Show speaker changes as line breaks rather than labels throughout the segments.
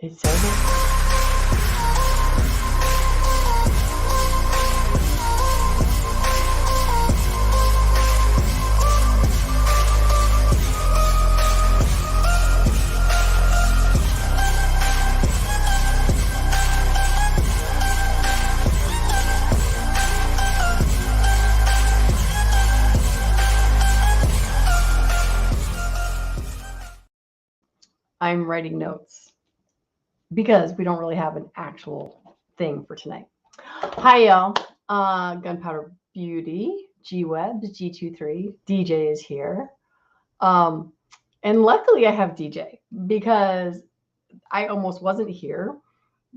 It's so good. I'm writing notes because we don't really have an actual thing for tonight. Hi, y'all. Gunpowder Beauty, G-Webs, G23, DJ is here. And luckily I have DJ because I almost wasn't here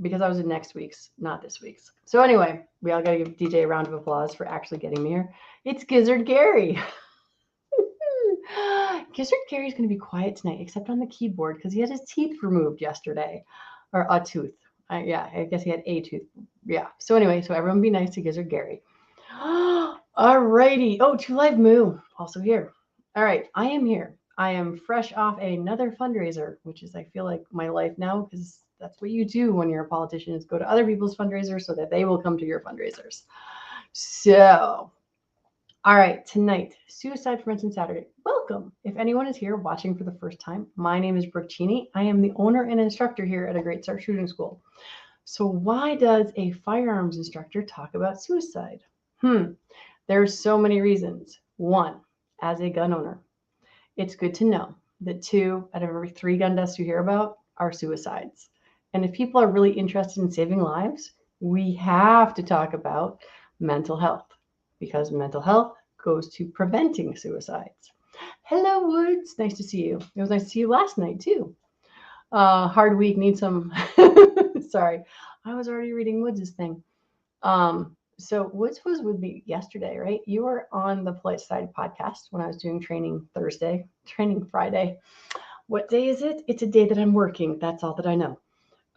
because I was in next week's, not this week's. So anyway, we all got to give DJ a round of applause for actually getting me here. It's Gizzard Gary. Gizzard Gary's going to be quiet tonight, except on the keyboard because he had his teeth removed yesterday, or a tooth. I guess he had a tooth. Yeah. So anyway, so everyone be nice to Gizzard Gary. Alrighty. Oh, Two Live Moo also here. All right, I am here. I am fresh off another fundraiser, which is I feel like my life now because that's what you do when you're a politician is go to other people's fundraisers so that they will come to your fundraisers. So. All right, tonight, Suicide Prevention Saturday. Welcome. If anyone is here watching for the first time, my name is Brooke Cheney. I am the owner and instructor here at A Great Start Shooting School. So why does a firearms instructor talk about suicide? There's so many reasons. One, as a gun owner, it's good to know that 2 out of every 3 gun deaths you hear about are suicides. And if people are really interested in saving lives, we have to talk about mental health. Because mental health goes to preventing suicides. Hello, Woods. Nice to see you. It was nice to see you last night, too. Hard week, need some... Sorry. I was already reading Woods' thing. So Woods was with me yesterday, right? You were on the Polite Side podcast when I was doing training Friday. What day is it? It's a day that I'm working. That's all that I know.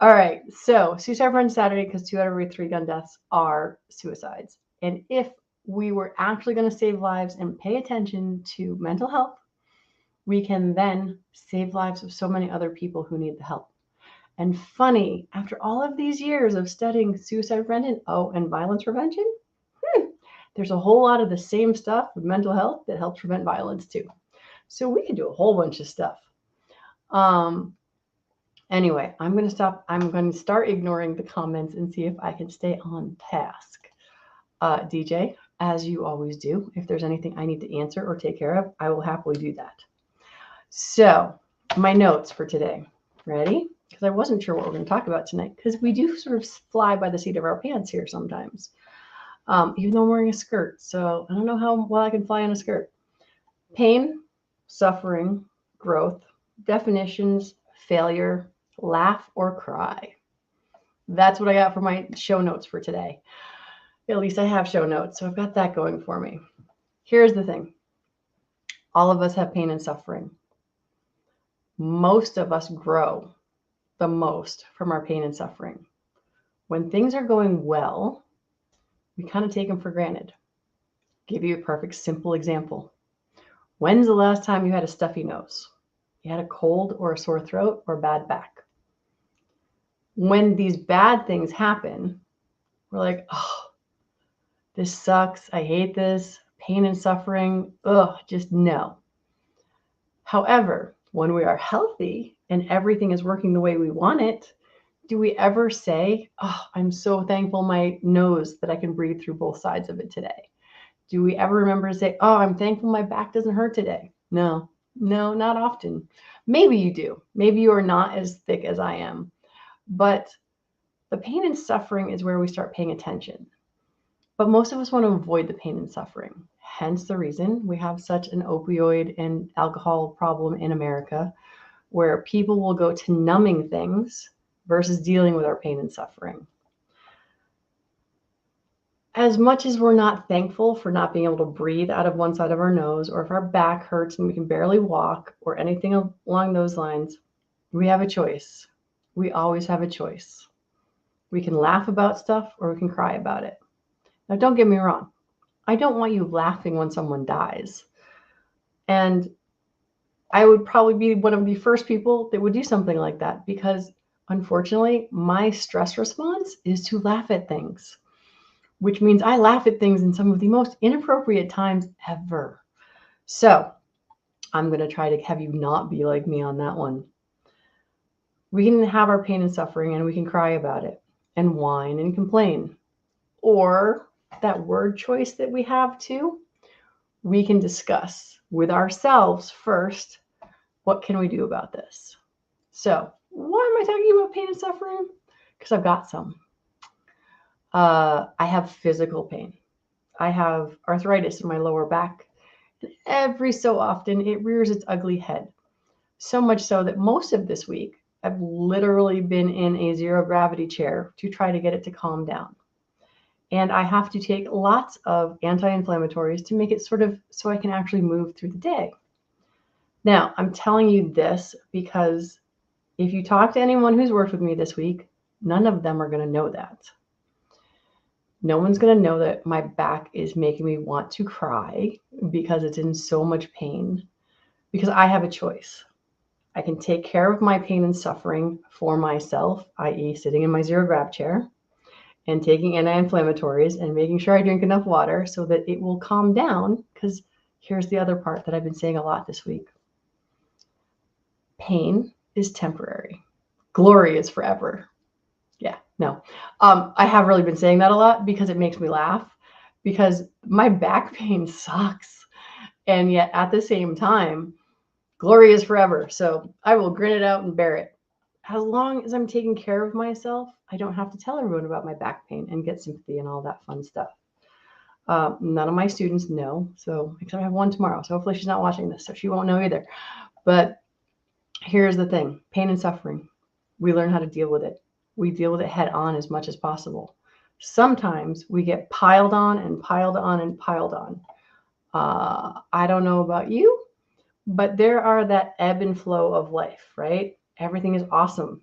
All right. So Suicide Prevention Saturday, because 2 out of every 3 gun deaths are suicides. And if we were actually going to save lives and pay attention to mental health, we can then save lives of so many other people who need the help. And funny, after all of these years of studying suicide prevention, and violence prevention, there's a whole lot of the same stuff with mental health that helps prevent violence too. So we can do a whole bunch of stuff. Anyway, I'm going to stop. I'm going to start ignoring the comments and see if I can stay on task. DJ, as you always do, if there's anything I need to answer or take care of, I will happily do that. So my notes for today. Ready? Because I wasn't sure what we're going to talk about tonight because we do sort of fly by the seat of our pants here sometimes, even though I'm wearing a skirt. So I don't know how well I can fly on a skirt. Pain, suffering, growth, definitions, failure, laugh or cry. That's what I got for my show notes for today. At least I have show notes, so I've got that going for me. Here's the thing. All of us have pain and suffering. Most of us grow the most from our pain and suffering. When things are going well, we kind of take them for granted. Give you a perfect, simple example. When's the last time you had a stuffy nose? You had a cold or a sore throat or a bad back? When these bad things happen, we're like, oh, this sucks. I hate this. Pain and suffering. Just no. However, when we are healthy and everything is working the way we want it, do we ever say, oh, I'm so thankful my nose that I can breathe through both sides of it today? Do we ever remember to say, oh, I'm thankful my back doesn't hurt today? No, not often. Maybe you do. Maybe you are not as thick as I am. But the pain and suffering is where we start paying attention. But most of us want to avoid the pain and suffering. Hence the reason we have such an opioid and alcohol problem in America, where people will go to numbing things versus dealing with our pain and suffering. As much as we're not thankful for not being able to breathe out of one side of our nose, or if our back hurts and we can barely walk, or anything along those lines, we have a choice. We always have a choice. We can laugh about stuff or we can cry about it. Now, don't get me wrong. I don't want you laughing when someone dies. And I would probably be one of the first people that would do something like that because Unfortunately, my stress response is to laugh at things, which means I laugh at things in some of the most inappropriate times ever. So I'm going to try to have you not be like me on that one. We can have our pain and suffering and we can cry about it and whine and complain. Or that word choice that we have too, we can discuss with ourselves first, what can we do about this? So why am I talking about pain and suffering? Because I've got some. I have physical pain. I have arthritis in my lower back. And every so often, it rears its ugly head. So much so that most of this week, I've literally been in a zero gravity chair to try to get it to calm down. And I have to take lots of anti-inflammatories to make it sort of so I can actually move through the day. Now, I'm telling you this because if you talk to anyone who's worked with me this week, none of them are going to know that. No one's going to know that my back is making me want to cry because it's in so much pain, because I have a choice. I can take care of my pain and suffering for myself, i.e. sitting in my zero grav chair and taking anti-inflammatories and making sure I drink enough water so that it will calm down, because here's the other part that I've been saying a lot this week. Pain is temporary. Glory is forever. Yeah, no. I have really been saying that a lot because it makes me laugh, because my back pain sucks. And yet at the same time, glory is forever. So I will grin it out and bear it. As long as I'm taking care of myself, I don't have to tell everyone about my back pain and get sympathy and all that fun stuff. None of my students know. So except I have one tomorrow. So hopefully she's not watching this, so she won't know either. But here's the thing. Pain and suffering. We learn how to deal with it. We deal with it head on as much as possible. Sometimes we get piled on and piled on and piled on. I don't know about you, but there are that ebb and flow of life, right? Everything is awesome.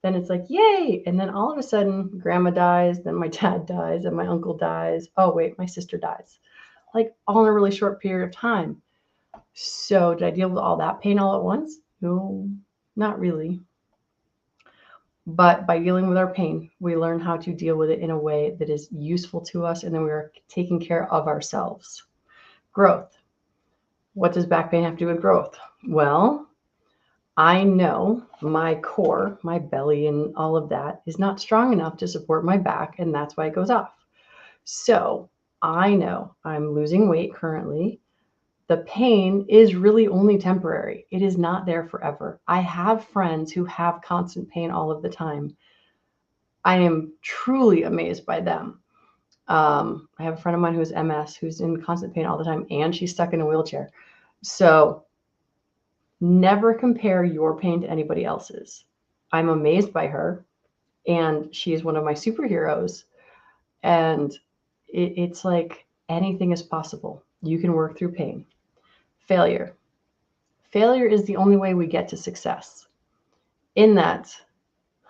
Then it's like, yay. And then all of a sudden, grandma dies, then my dad dies, and my uncle dies. Oh, wait, my sister dies. Like all in a really short period of time. So did I deal with all that pain all at once? No, not really. But by dealing with our pain, we learn how to deal with it in a way that is useful to us, and then we are taking care of ourselves. Growth. What does back pain have to do with growth? Well, I know my core, my belly, and all of that is not strong enough to support my back, and that's why it goes off. So I know I'm losing weight currently. The pain is really only temporary. It is not there forever. I have friends who have constant pain all of the time. I am truly amazed by them. I have a friend of mine who has MS, who's in constant pain all the time, and she's stuck in a wheelchair. So never compare your pain to anybody else's. I'm amazed by her, and she is one of my superheroes. And it's like anything is possible. You can work through pain. Failure. Failure is the only way we get to success. In that,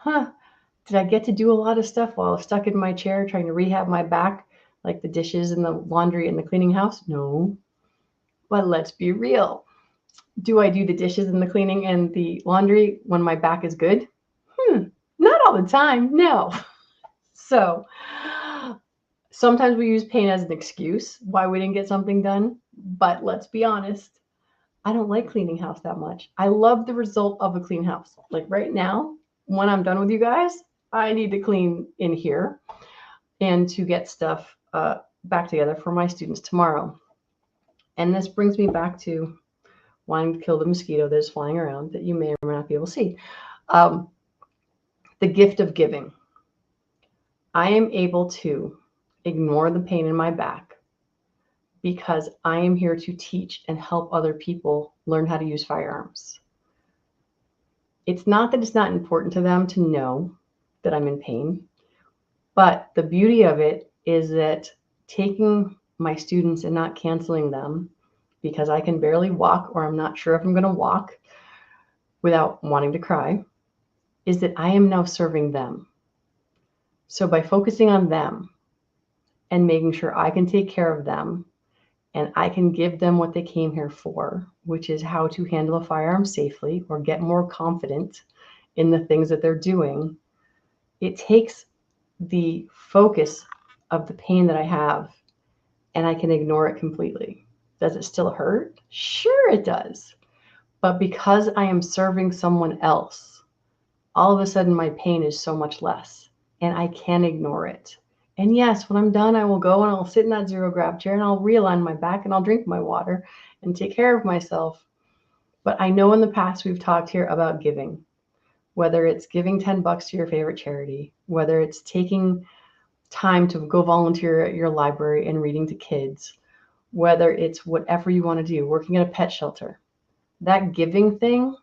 did I get to do a lot of stuff while I was stuck in my chair trying to rehab my back, like the dishes and the laundry and the cleaning house? No. But let's be real. Do I do the dishes and the cleaning and the laundry when my back is good? Not all the time, no. So sometimes we use pain as an excuse why we didn't get something done. But let's be honest, I don't like cleaning house that much. I love the result of a clean house. Like right now, when I'm done with you guys, I need to clean in here and to get stuff back together for my students tomorrow. And this brings me back to wanting to kill the mosquito that is flying around that you may or may not be able to see. The gift of giving. I am able to ignore the pain in my back because I am here to teach and help other people learn how to use firearms. It's not that it's not important to them to know that I'm in pain, but the beauty of it is that taking my students and not canceling them because I can barely walk or I'm not sure if I'm going to walk without wanting to cry is that I am now serving them. So by focusing on them and making sure I can take care of them and I can give them what they came here for, which is how to handle a firearm safely or get more confident in the things that they're doing, it takes the focus of the pain that I have and I can ignore it completely. Does it still hurt? Sure, it does. But because I am serving someone else, all of a sudden my pain is so much less and I can ignore it. And yes, when I'm done, I will go and I'll sit in that zero grab chair and I'll realign my back and I'll drink my water and take care of myself. But I know in the past we've talked here about giving, whether it's giving $10 to your favorite charity, whether it's taking time to go volunteer at your library and reading to kids, whether it's whatever you want to do, working at a pet shelter. That giving thing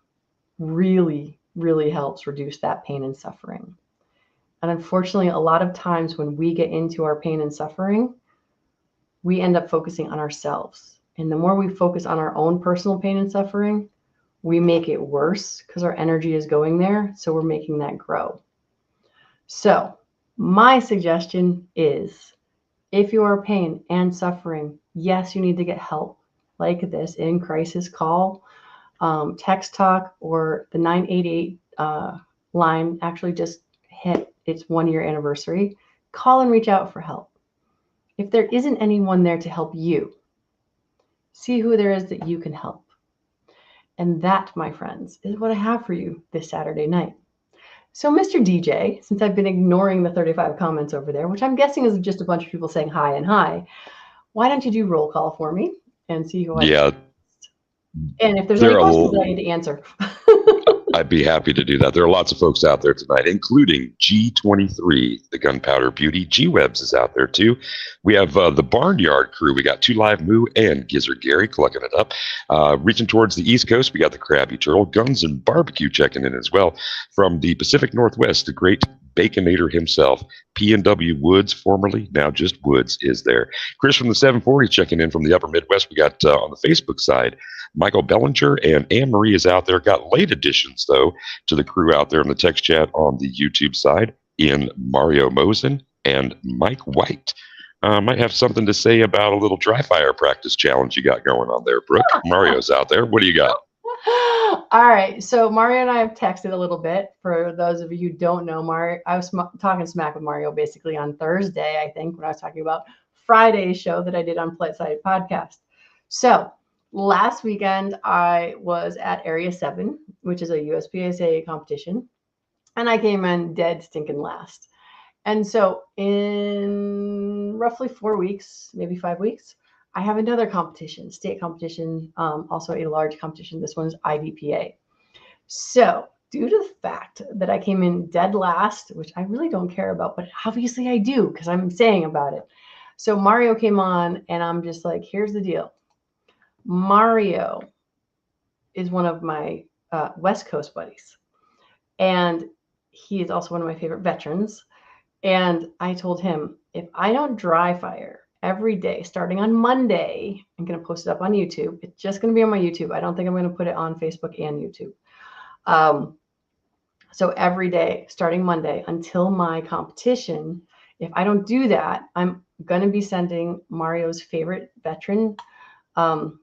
really, really helps reduce that pain and suffering. And unfortunately, a lot of times when we get into our pain and suffering, we end up focusing on ourselves. And the more we focus on our own personal pain and suffering, we make it worse because our energy is going there. So we're making that grow. So my suggestion is, if you are pain and suffering, yes, you need to get help like this in crisis call, text talk, or the 988 line actually just hit its 1-year anniversary. Call and reach out for help. If there isn't anyone there to help you, see who there is that you can help. And that, my friends, is what I have for you this Saturday night. So, Mr. DJ, since I've been ignoring the 35 comments over there, which I'm guessing is just a bunch of people saying hi and hi, why don't you do roll call for me and see who I
Yeah.
And if there's any questions that I need to answer.
I'd be happy to do that. There are lots of folks out there tonight, including G23, the Gunpowder Beauty. G-Webs is out there too. We have the Barnyard crew. We got 2 Live Moo and Gizzard Gary clucking it up. Reaching towards the East Coast, we got the Krabby Turtle, Guns and Barbecue checking in as well. From the Pacific Northwest, the great Baconator himself, P&W Woods, formerly, now just Woods, is there. Chris from the 740 checking in from the Upper Midwest. We got on the Facebook side, Michael Bellinger and Anne Marie is out there. Got late additions, though, to the crew out there in the text chat on the YouTube side in Mario Mosen and Mike White. Might have something to say about a little dry fire practice challenge you got going on there, Brooke. Mario's out there. What do you got?
All right. So Mario and I have texted a little bit. For those of you who don't know, Mario, I was talking smack with Mario basically on Thursday, I think, when I was talking about Friday's show that I did on Polite Sided Podcast. So last weekend, I was at Area 7, which is a USPSA competition, and I came in dead stinking last. And so in roughly 4 weeks, maybe 5 weeks, I have another competition, state competition, also a large competition. This one's IDPA. So due to the fact that I came in dead last, which I really don't care about, but obviously I do because I'm saying about it. So Mario came on and I'm just like, here's the deal. Mario is one of my West Coast buddies. And he is also one of my favorite veterans. And I told him, if I don't dry fire every day, starting on Monday, I'm going to post it up on YouTube. It's just going to be on my YouTube. I don't think I'm going to put it on Facebook and YouTube. So every day, starting Monday until my competition, if I don't do that, I'm going to be sending Mario's favorite veteran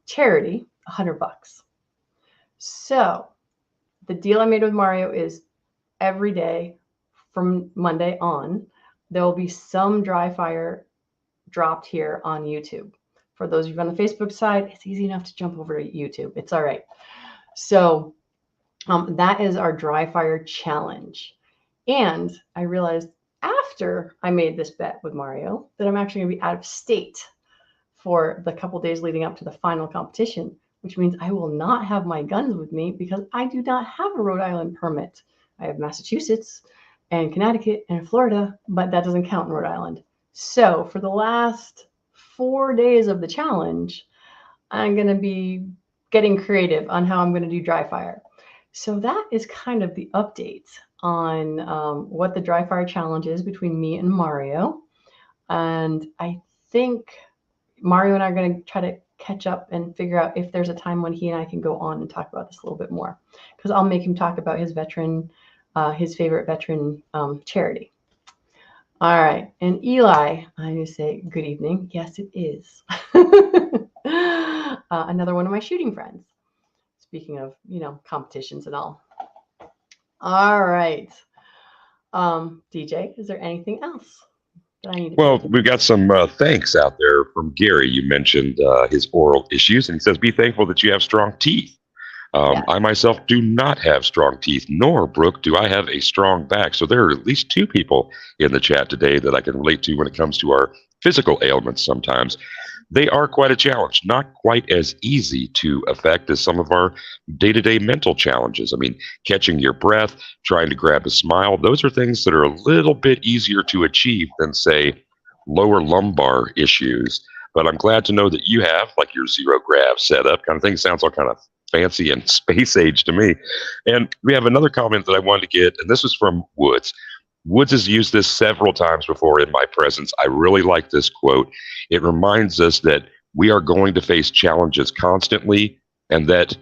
charity $100. So the deal I made with Mario is every day from Monday on, there will be some dry fire dropped here on YouTube. For those of you on the Facebook side, it's easy enough to jump over to YouTube. It's all right. So that is our dry fire challenge. And I realized after I made this bet with Mario that I'm actually going to be out of state for the couple days leading up to the final competition, which means I will not have my guns with me because I do not have a Rhode Island permit. I have Massachusetts and Connecticut and Florida, but that doesn't count in Rhode Island. So for the last 4 days of the challenge, I'm going to be getting creative on how I'm going to do dry fire. So that is kind of the update on what the dry fire challenge is between me and Mario. And I think Mario and I are going to try to catch up and figure out if there's a time when he and I can go on and talk about this a little bit more, because I'll make him talk about his veteran, his favorite veteran charity. All right. And Eli, I need to say good evening. Yes, it is. Another one of my shooting friends. Speaking of, competitions and all. All right. DJ, is there anything else that I need to pay
Well,
attention
we've got some thanks out there from Gary. You mentioned his oral issues, and he says, "Be thankful that you have strong teeth."
to? Yes.
I myself do not have strong teeth, nor, Brooke, do I have a strong back. So there are at least two people in the chat today that I can relate to when it comes to our physical ailments sometimes. They are quite a challenge, not quite as easy to affect as some of our day to day mental challenges. I mean, catching your breath, trying to grab a smile, those are things that are a little bit easier to achieve than, say, lower lumbar issues. But I'm glad to know that you have, like your zero grav setup kind of thing. Sounds all kind of fancy and space age to me. And we have another comment that I wanted to get, and this is from Woods. Woods has used this several times before in my presence. I really like this quote. It reminds us that we are going to face challenges constantly, and that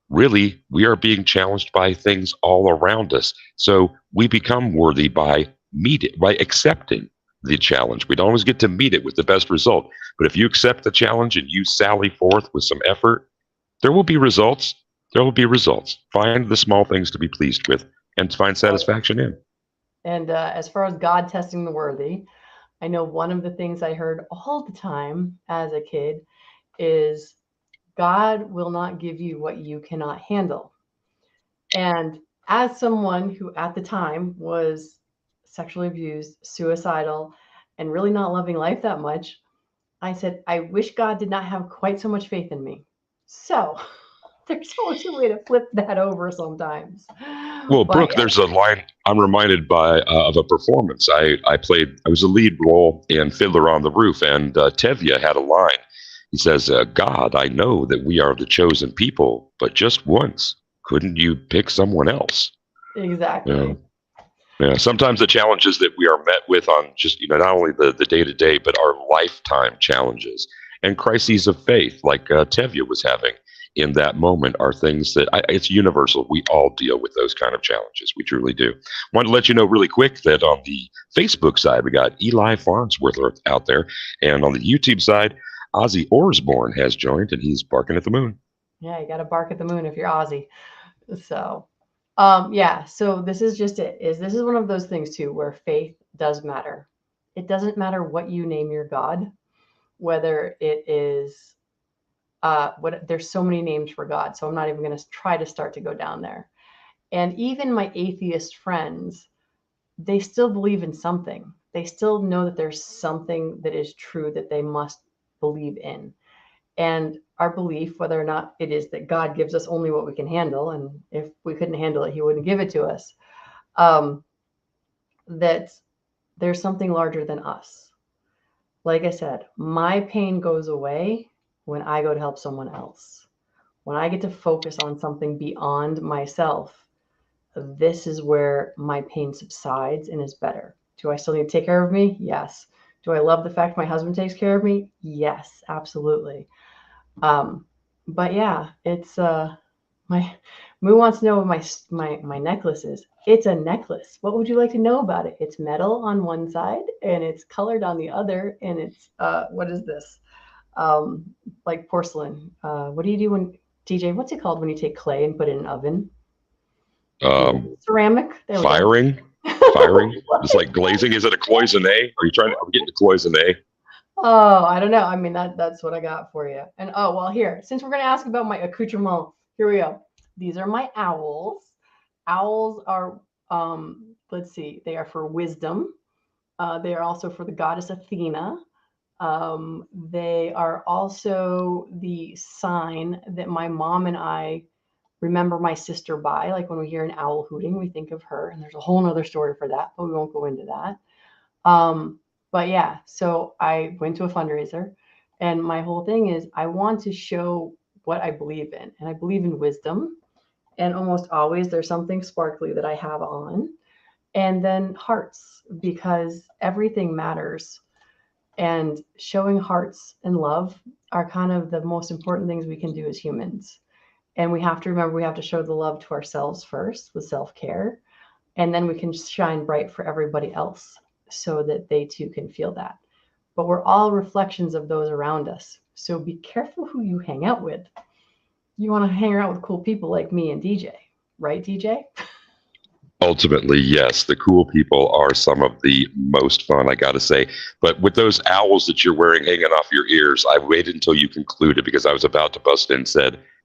really we are being challenged by things all around us. So we become worthy by accepting the challenge. We don't always get to meet it with the best result, but if you accept the challenge and you sally forth with some effort, there will be results. There will be results. Find the small things to be pleased with and find satisfaction in.
And as far as God testing the worthy, I know one of the things I heard all the time as a kid is God will not give you what you cannot handle. And as someone who at the time was sexually abused, suicidal, and really not loving life that much, I said, I wish God did not have quite so much faith in me. So there's always a way to flip that over sometimes.
Well,
But
Brooke, there's a line I'm reminded by of a performance. I was a lead role in Fiddler on the Roof, and Tevye had a line. He says, "God, I know that we are the chosen people, but just once, couldn't you pick someone else?" You
exactly.
know, yeah. Sometimes the challenges that we are met with on just not only the day to day, but our lifetime challenges and crises of faith, like Tevye was having in that moment, are things that it's universal. We all deal with those kind of challenges. We truly do. Want to let you know really quick that on the Facebook side, we got Eli Farnsworth out there, and on the YouTube side, Ozzy Osbourne has joined, and he's barking at the moon.
Yeah, you got to bark at the moon if you're Aussie. So, yeah. So this is just it. This is one of those things too where faith does matter. It doesn't matter what you name your God, whether it is what. There's so many names for God, so I'm not even going to try to start to go down there. And even my atheist friends, they still believe in something. They still know that there's something that is true that they must believe in. And our belief, whether or not it is that God gives us only what we can handle, and if we couldn't handle it, He wouldn't give it to us, um, that there's something larger than us. Like I said, my pain goes away when I go to help someone else. When I get to focus on something beyond myself, this is where my pain subsides and is better. Do I still need to take care of me? Yes. Do I love the fact my husband takes care of me? Yes, absolutely. Um, but yeah, it's my Moo wants to know what my necklace is. It's a necklace. What would you like to know about it? It's metal on one side and it's colored on the other, and it's what is this? Like porcelain. What do you do when DJ? What's it called when you take clay and put it in an oven?
Um,
Ceramic. There we go.
firing, firing. It's like glazing. Is it a cloisonne? Are you trying to? I'm getting the cloisonne.
Oh, I don't know. I mean, that's what I got for you. And oh, well, here, since we're going to ask about my accoutrement, here we go. These are my owls. Owls are, let's see, they are for wisdom. They are also for the goddess Athena. They are also the sign that my mom and I remember my sister by. Like when we hear an owl hooting, we think of her. And there's a whole nother story for that, but we won't go into that. But yeah, so I went to a fundraiser, and my whole thing is I want to show what I believe in. And I believe in wisdom. And almost always there's something sparkly that I have on. And then hearts, because everything matters. And showing hearts and love are kind of the most important things we can do as humans. And we have to remember we have to show the love to ourselves first with self-care, and then we can shine bright for everybody else so that they too can feel that. But we're all reflections of those around us. So be careful who you hang out with. You want to hang out with cool people like me and DJ, right, DJ?
Ultimately, yes, the cool people are some of the most fun, I got to say. But with those owls that you're wearing hanging off your ears, I waited until you concluded because I was about to bust in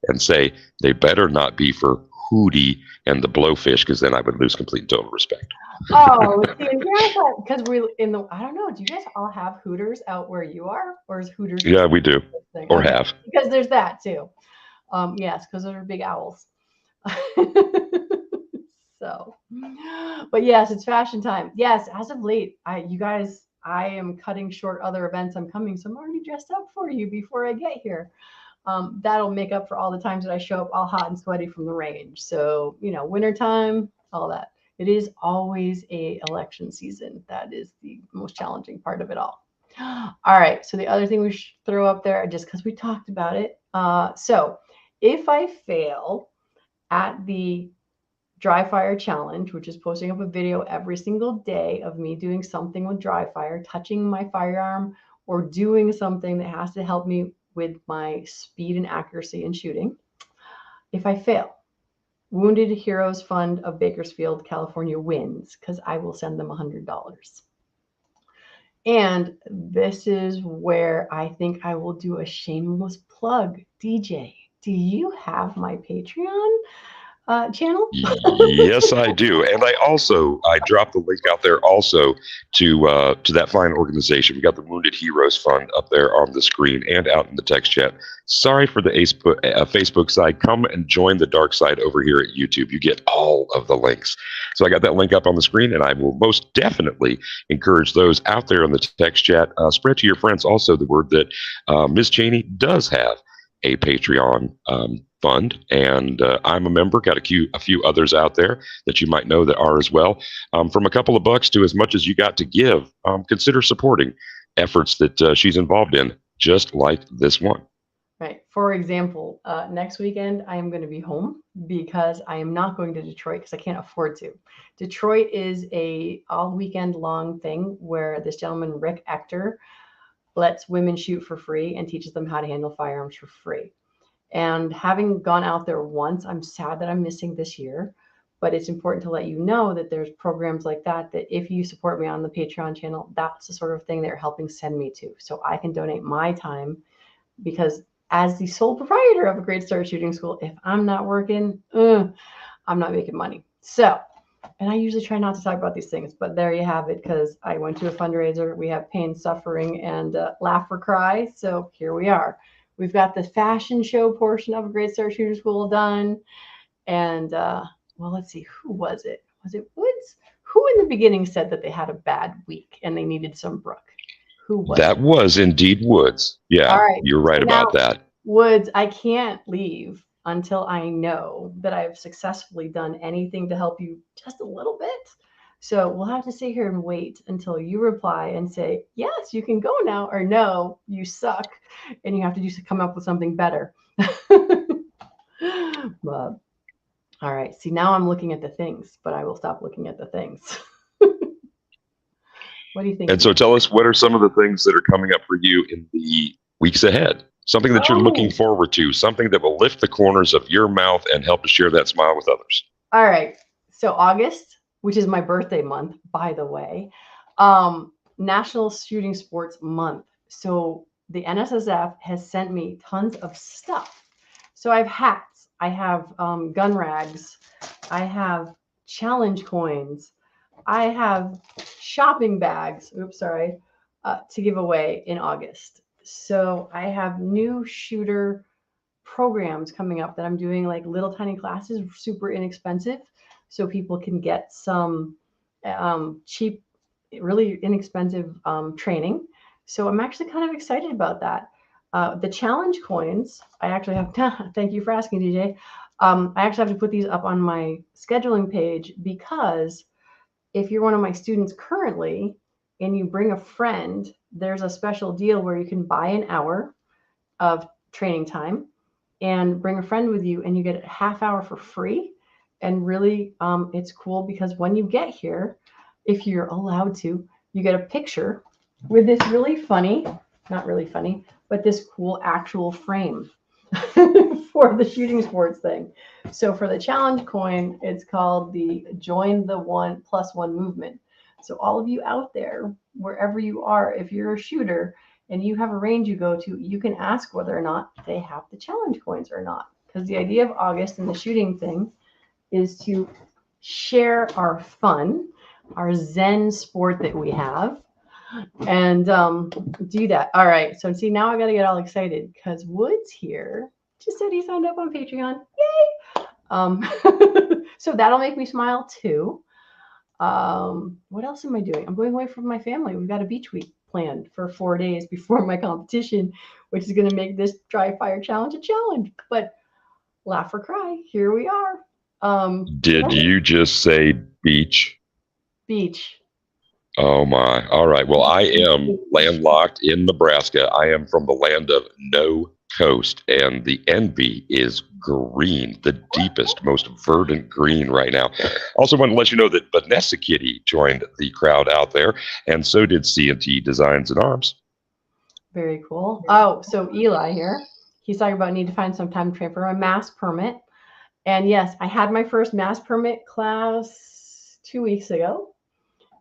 and say they better not be for Hootie and the Blowfish, because then I would lose complete and total respect.
Oh, see, and here's that because we in the I don't know. Do you guys all have Hooters out where you are, or is Hooters just
Yeah, we do,
this thing?
or
Okay,
have.
because there's that too. Yes, because those are big owls. So, but yes, it's fashion time. Yes, as of late, you guys, I am cutting short other events I'm coming, so I'm already dressed up for you before I get here. That'll make up for all the times that I show up all hot and sweaty from the range. So, wintertime, all that. It is always a election season. That is the most challenging part of it all. All right. So the other thing we should throw up there, just because we talked about it. So if I fail at the dry fire challenge, which is posting up a video every single day of me doing something with dry fire, touching my firearm, or doing something that has to help me with my speed and accuracy in shooting. If I fail, Wounded Heroes Fund of Bakersfield, California wins because I will send them $100. And this is where I think I will do a shameless plug. DJ, do you have my Patreon channel?
Yes, I do, and I dropped the link out there also to that fine organization. We got the Wounded Heroes Fund up there on the screen and out in the text chat. Sorry for the Facebook side. Come and join the dark side over here at YouTube. You get all of the links. So I got that link up on the screen, and I will most definitely encourage those out there in the text chat. Spread to your friends also the word that Ms. Cheney does have a Patreon fund, and I'm a member. Got a few others out there that you might know that are as well. From a couple of bucks to as much as you got to give, consider supporting efforts that she's involved in, just like this one.
Right. For example, next weekend I am going to be home because I am not going to Detroit because I can't afford to. Detroit is a all weekend long thing where this gentleman, Rick Ector, lets women shoot for free and teaches them how to handle firearms for free. And having gone out there once, I'm sad that I'm missing this year, but it's important to let you know that there's programs like that if you support me on the Patreon channel, that's the sort of thing they're helping send me to. So I can donate my time because as the sole proprietor of a Great Start Shooting School, if I'm not working, I'm not making money. So, and I usually try not to talk about these things, but there you have it, because I went to a fundraiser. We have pain, suffering, and laugh or cry. So here we are. We've got the fashion show portion of a Great Start Shooting School done. And well, let's see, who was it? Was it Woods? Who in the beginning said that they had a bad week and they needed some Brook? Who was
That
it?
was indeed Woods. Yeah,
All right.
you're right
So
about
now,
that.
Woods, I can't leave until I know that I've successfully done anything to help you just a little bit. So we'll have to sit here and wait until you reply and say, yes, you can go now, or no, you suck, and you have to come up with something better. But, all right. See, now I'm looking at the things, but I will stop looking at the things. What do you think?
And so tell us, what are some of the things that are coming up for you in the weeks ahead? Something that you're looking forward to, something that will lift the corners of your mouth and help to share that smile with others.
All right. So August, which is my birthday month, by the way, National Shooting Sports Month. So the NSSF has sent me tons of stuff. So I have hats, I have gun rags, I have challenge coins, I have shopping bags. Oops, sorry, to give away in August. So I have new shooter programs coming up that I'm doing, like little tiny classes, super inexpensive, so people can get some cheap, really inexpensive training. So I'm actually kind of excited about that. The challenge coins, I actually have, thank you for asking, DJ. I actually have to put these up on my scheduling page because if you're one of my students currently and you bring a friend, there's a special deal where you can buy an hour of training time and bring a friend with you, and you get a half hour for free. And really, it's cool because when you get here, if you're allowed to, you get a picture with this really funny, not really funny, but this cool actual frame for the shooting sports thing. So for the challenge coin, it's called the Join the 1+1 movement. So all of you out there, wherever you are, if you're a shooter and you have a range you go to, you can ask whether or not they have the challenge coins or not. Because the idea of August and the shooting thing is to share our fun, our Zen sport that we have, and do that. All right. So see, now I got to get all excited because Woods here just said he signed up on Patreon. Yay! So that'll make me smile too. What else am I doing? I'm going away from my family. We've got a beach week planned for 4 days before my competition, which is going to make this dry fire challenge a challenge. But laugh or cry, here we are.
Did you just say beach?
Beach.
Oh my. All right. Well, I am landlocked in Nebraska. I am from the land of no coast, and the envy is green, the deepest, most verdant green right now. Also want to let you know that Vanessa Kitty joined the crowd out there, and so did C&T Designs and Arms.
Very cool. Oh, so Eli here, he's talking about need to find some time to train for my mass permit. And yes, I had my first mass permit class 2 weeks ago,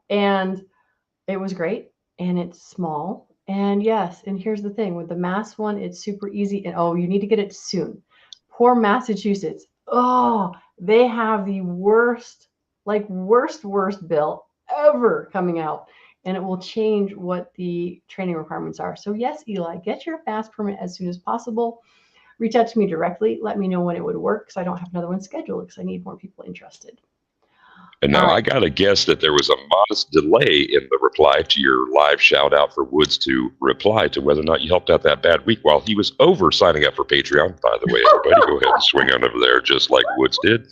and it was great, and it's small. And yes, and here's the thing with the mass one, it's super easy. And oh, you need to get it soon. Poor Massachusetts. Oh, they have the worst bill ever coming out. And it will change what the training requirements are. So yes, Eli, get your mass permit as soon as possible. Reach out to me directly. Let me know when it would work because I don't have another one scheduled because I need more people interested.
And now I got to guess that there was a modest delay in the reply to your live shout out for Woods to reply to whether or not you helped out that bad week while he was over signing up for Patreon. By the way, everybody, go ahead and swing on over there just like Woods did.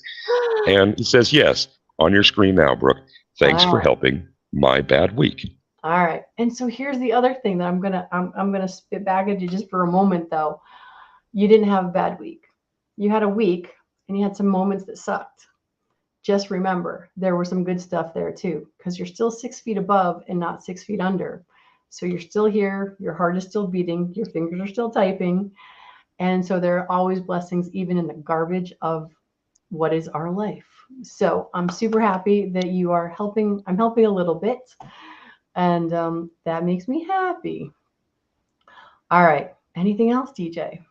And he says, yes, on your screen now, Brooke. Thanks for helping my bad week.
All right. And so here's the other thing that I'm gonna spit back at you just for a moment though. You didn't have a bad week. You had a week and you had some moments that sucked. Just remember, there was some good stuff there too, because you're still 6 feet above and not 6 feet under. So you're still here, your heart is still beating, your fingers are still typing. And so there are always blessings, even in the garbage of what is our life. So I'm super happy that you are helping. I'm helping a little bit. And that makes me happy. All right. Anything else, DJ?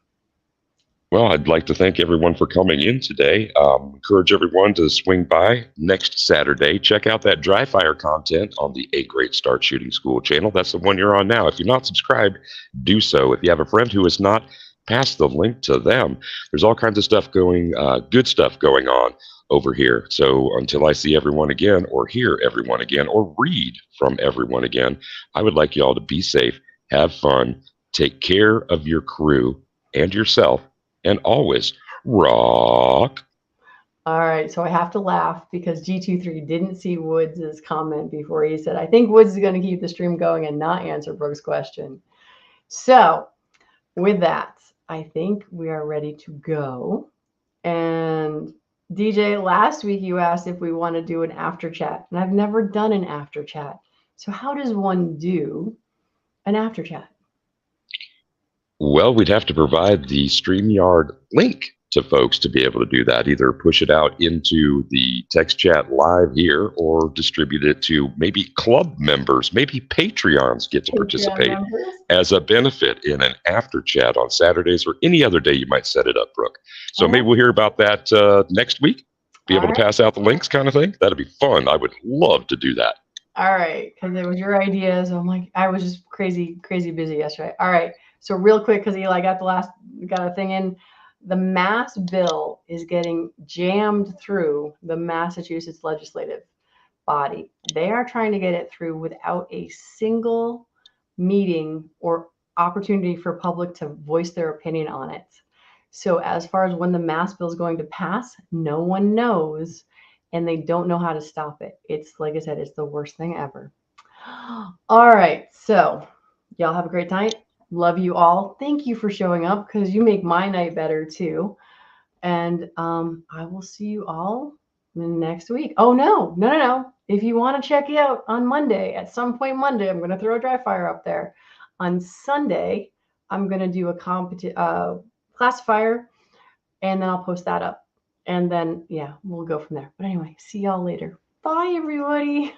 Well, I'd like to thank everyone for coming in today. Encourage everyone to swing by next Saturday. Check out that dry fire content on the A Great Start Shooting School channel. That's the one you're on now. If you're not subscribed, do so. If you have a friend who is not, pass the link to them. There's all kinds of stuff going, good stuff going on over here. So until I see everyone again, or hear everyone again, or read from everyone again, I would like you all to be safe, have fun, take care of your crew and yourself, and always rock.
All right, so I have to laugh because G23 didn't see Woods' comment before he said, I think Woods is going to keep the stream going and not answer Brooke's question. So with that, I think we are ready to go. And DJ, last week you asked if we want to do an after chat, and I've never done an after chat. So how does one do an after chat?
Well, we'd have to provide the StreamYard link to folks to be able to do that. Either push it out into the text chat live here or distribute it to maybe club members. Maybe Patreons get to participate as a benefit in an after chat on Saturdays or any other day you might set it up, Brooke. So maybe we'll hear about that next week. Be able to pass out the links kind of thing. That'd be fun. I would love to do that.
All right, because it was your idea. So I'm like, I was just crazy busy yesterday. All right. So real quick, because Eli got a thing in, the mass bill is getting jammed through the Massachusetts legislative body. They are trying to get it through without a single meeting or opportunity for public to voice their opinion on it. So as far as when the mass bill is going to pass, no one knows, and they don't know how to stop it. It's like I said, it's the worst thing ever. All right, so y'all have a great night. Love you all. Thank you for showing up because you make my night better too. And I will see you all next week. Oh, no. If you want to check it out on Monday, at some point Monday, I'm going to throw a dry fire up there. On Sunday, I'm going to do a classifier and then I'll post that up. And then, yeah, we'll go from there. But anyway, see y'all later. Bye, everybody.